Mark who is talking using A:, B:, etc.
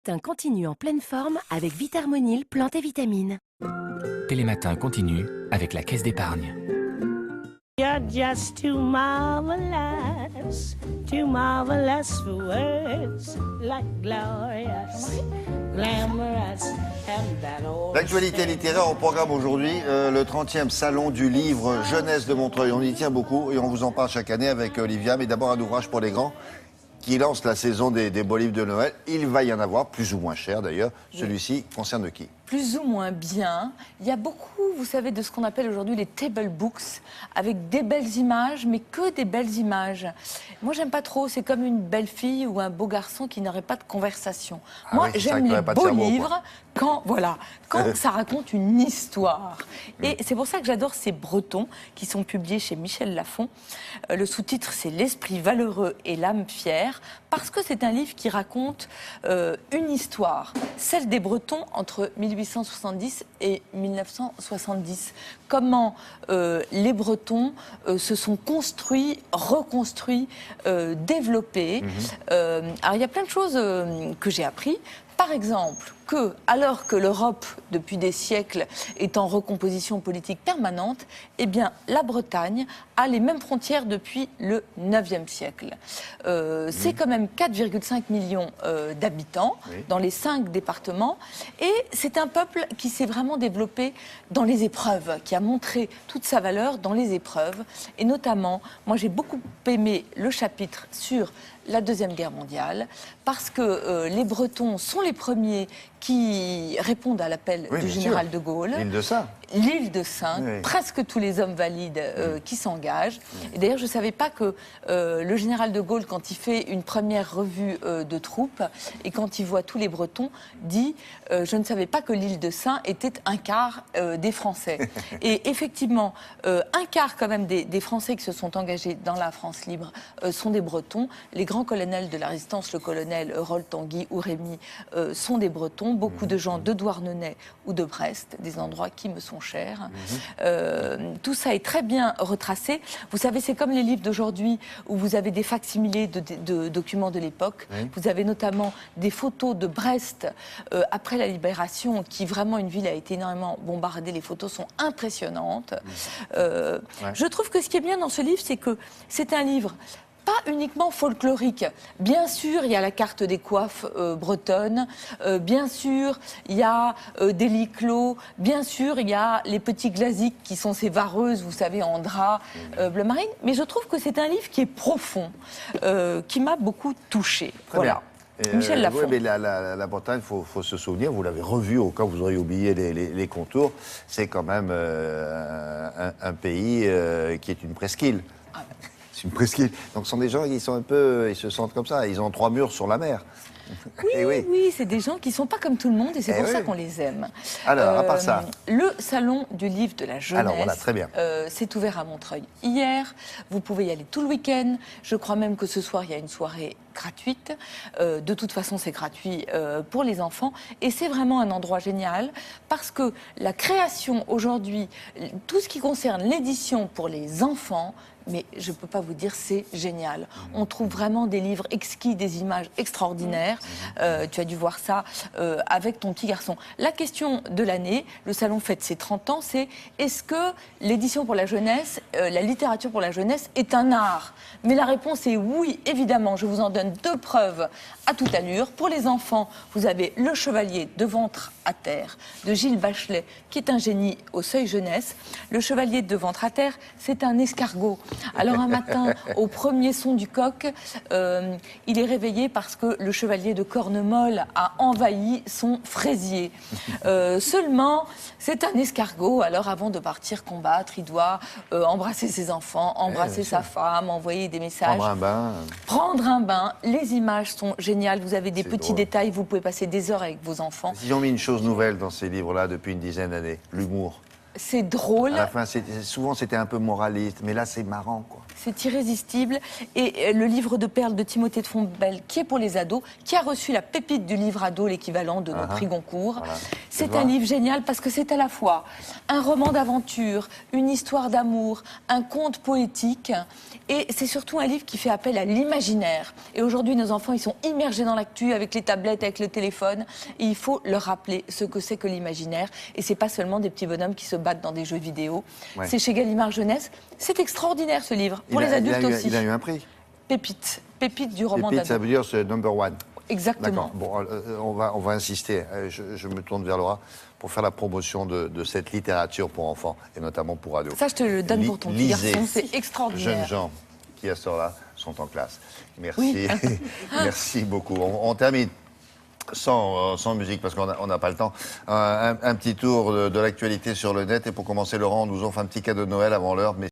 A: Télématin continue en pleine forme avec Vitarmonil, plantes et vitamines.
B: Télématin continue avec la Caisse d'épargne.
C: You're just too marvelous for words, like glorious, glamorous, and that old...
D: L'actualité littéraire au programme aujourd'hui, le 30e salon du livre jeunesse de Montreuil. On y tient beaucoup et on vous en parle chaque année avec Olivia, mais d'abord un ouvrage pour les grands qui lance la saison des beaux livres de Noël. Il va y en avoir, plus ou moins cher d'ailleurs. Celui-ci concerne qui ?
E: Plus ou moins bien. Il y a beaucoup, vous savez, de ce qu'on appelle aujourd'hui les table books, avec des belles images, mais que des belles images. Moi, j'aime pas trop. C'est comme une belle fille ou un beau garçon qui n'aurait pas de conversation. Moi, j'aime les beaux livres quand ça raconte une histoire. Et c'est pour ça que j'adore ces Bretons qui sont publiés chez Michel Lafon. Le sous-titre, c'est L'esprit valeureux et l'âme fière, parce que c'est un livre qui raconte une histoire, celle des Bretons entre 1870 et 1970. Comment les Bretons se sont construits, reconstruits, développés. Alors il y a plein de choses que j'ai appris. Par exemple, que, alors que l'Europe, depuis des siècles, est en recomposition politique permanente, eh bien, la Bretagne a les mêmes frontières depuis le 9e siècle. C'est quand même 4,5 millions d'habitants dans les 5 départements. Et c'est un peuple qui s'est vraiment développé dans les épreuves, qui a montré toute sa valeur dans les épreuves. Et notamment, moi j'ai beaucoup aimé le chapitre sur la Deuxième Guerre mondiale, parce que les Bretons sont les premiers qui répondent à l'appel du général de Gaulle.
D: L'île de Saint.
E: L'île de Saint, presque tous les hommes valides qui s'engagent. Et d'ailleurs, je ne savais pas que le général de Gaulle, quand il fait une première revue de troupes, et quand il voit tous les Bretons, dit « Je ne savais pas que l'île de Saint était un quart des Français ». Et effectivement, un quart quand même des Français qui se sont engagés dans la France libre sont des Bretons. Les grands colonels de la Résistance, le colonel Rolles Tanguy ou Rémy, sont des Bretons. Beaucoup de gens de Douarnenez ou de Brest, des endroits qui me sont chers. Tout ça est très bien retracé. Vous savez, c'est comme les livres d'aujourd'hui où vous avez des facsimilés de documents de l'époque. Vous avez notamment des photos de Brest après la libération, qui vraiment, une ville a été énormément bombardée. Les photos sont impressionnantes. Je trouve que ce qui est bien dans ce livre, c'est que c'est un livre pas uniquement folklorique. Bien sûr, il y a la carte des coiffes bretonnes, bien sûr, il y a des lits clos, bien sûr, il y a les petits glasiques qui sont ces vareuses, vous savez, en drap bleu marine, mais je trouve que c'est un livre qui est profond, qui m'a beaucoup touchée. Voilà. Michel Lafon.
D: Oui, mais la Bretagne, il faut se souvenir, vous l'avez revu au cas où vous auriez oublié les contours, c'est quand même un pays qui est une presqu'île. C'est une presqu'île. Donc ce sont des gens qui sont ils se sentent comme ça, ils ont 3 murs sur la mer.
E: Oui, c'est des gens qui ne sont pas comme tout le monde et c'est pour ça qu'on les aime.
D: Alors, à part ça,
E: le salon du livre de la jeunesse,
D: alors, voilà, très bien.
E: s'est ouvert à Montreuil hier. Vous pouvez y aller tout le week-end. Je crois même que ce soir, il y a une soirée gratuite. De toute façon, c'est gratuit pour les enfants. Et c'est vraiment un endroit génial parce que la création aujourd'hui, tout ce qui concerne l'édition pour les enfants, mais je ne peux pas vous dire, c'est génial. On trouve vraiment des livres exquis, des images extraordinaires. Tu as dû voir ça avec ton petit garçon. La question de l'année, le salon fête ses 30 ans, c'est est-ce que l'édition pour la jeunesse, la littérature pour la jeunesse est un art ? Mais la réponse est oui, évidemment. Je vous en donne 2 preuves à toute allure. Pour les enfants, vous avez Le Chevalier de ventre à terre de Gilles Bachelet, qui est un génie au seuil jeunesse. Le Chevalier de ventre à terre, c'est un escargot. Alors un matin, au premier son du coq, il est réveillé parce que le chevalier de Cornemolle a envahi son fraisier. Seulement, c'est un escargot. Alors avant de partir combattre, il doit embrasser ses enfants, embrasser sa femme, envoyer des messages.
D: Prendre un bain.
E: Prendre un bain. Les images sont géniales. Vous avez des petits
D: drôle.
E: Détails. Vous pouvez passer des heures avec vos enfants.
D: Ils ont mis une chose nouvelle dans ces livres-là depuis une dizaine d'années, l'humour.
E: C'est drôle.
D: À la fin, souvent c'était un peu moraliste, mais là c'est marrant, quoi.
E: c'est irrésistible. Et le livre de perles de Timothée de Fontbelle, qui est pour les ados, qui a reçu la pépite du livre ado, l'équivalent de nos prix Goncourt.
D: Voilà.
E: C'est un livre génial parce que c'est à la fois un roman d'aventure, une histoire d'amour, un conte poétique. Et c'est surtout un livre qui fait appel à l'imaginaire. Et aujourd'hui, nos enfants, ils sont immergés dans l'actu avec les tablettes, avec le téléphone. Et il faut leur rappeler ce que c'est que l'imaginaire. Et c'est pas seulement des petits bonhommes qui se battent dans des jeux vidéo.
D: Ouais.
E: C'est chez Gallimard Jeunesse. C'est extraordinaire ce livre, pour les adultes aussi.
D: Il a eu un prix.
E: Pépite du roman
D: Pépite, ça
E: d'ado.
D: veut dire c'est number one.
E: Exactement.
D: D'accord. Bon, on va insister. Je me tourne vers Laura pour faire la promotion de cette littérature pour enfants et notamment pour ados.
E: Ça, je te le donne pour ton petit
D: Lisez.
E: garçon, c'est extraordinaire.
D: Jeunes gens qui à ce là sont en classe. Merci. Merci beaucoup. On termine sans musique parce qu'on n'a pas le temps. Un petit tour de l'actualité sur le net et pour commencer, Laurent, on nous offre un petit cadeau de Noël avant l'heure. Mais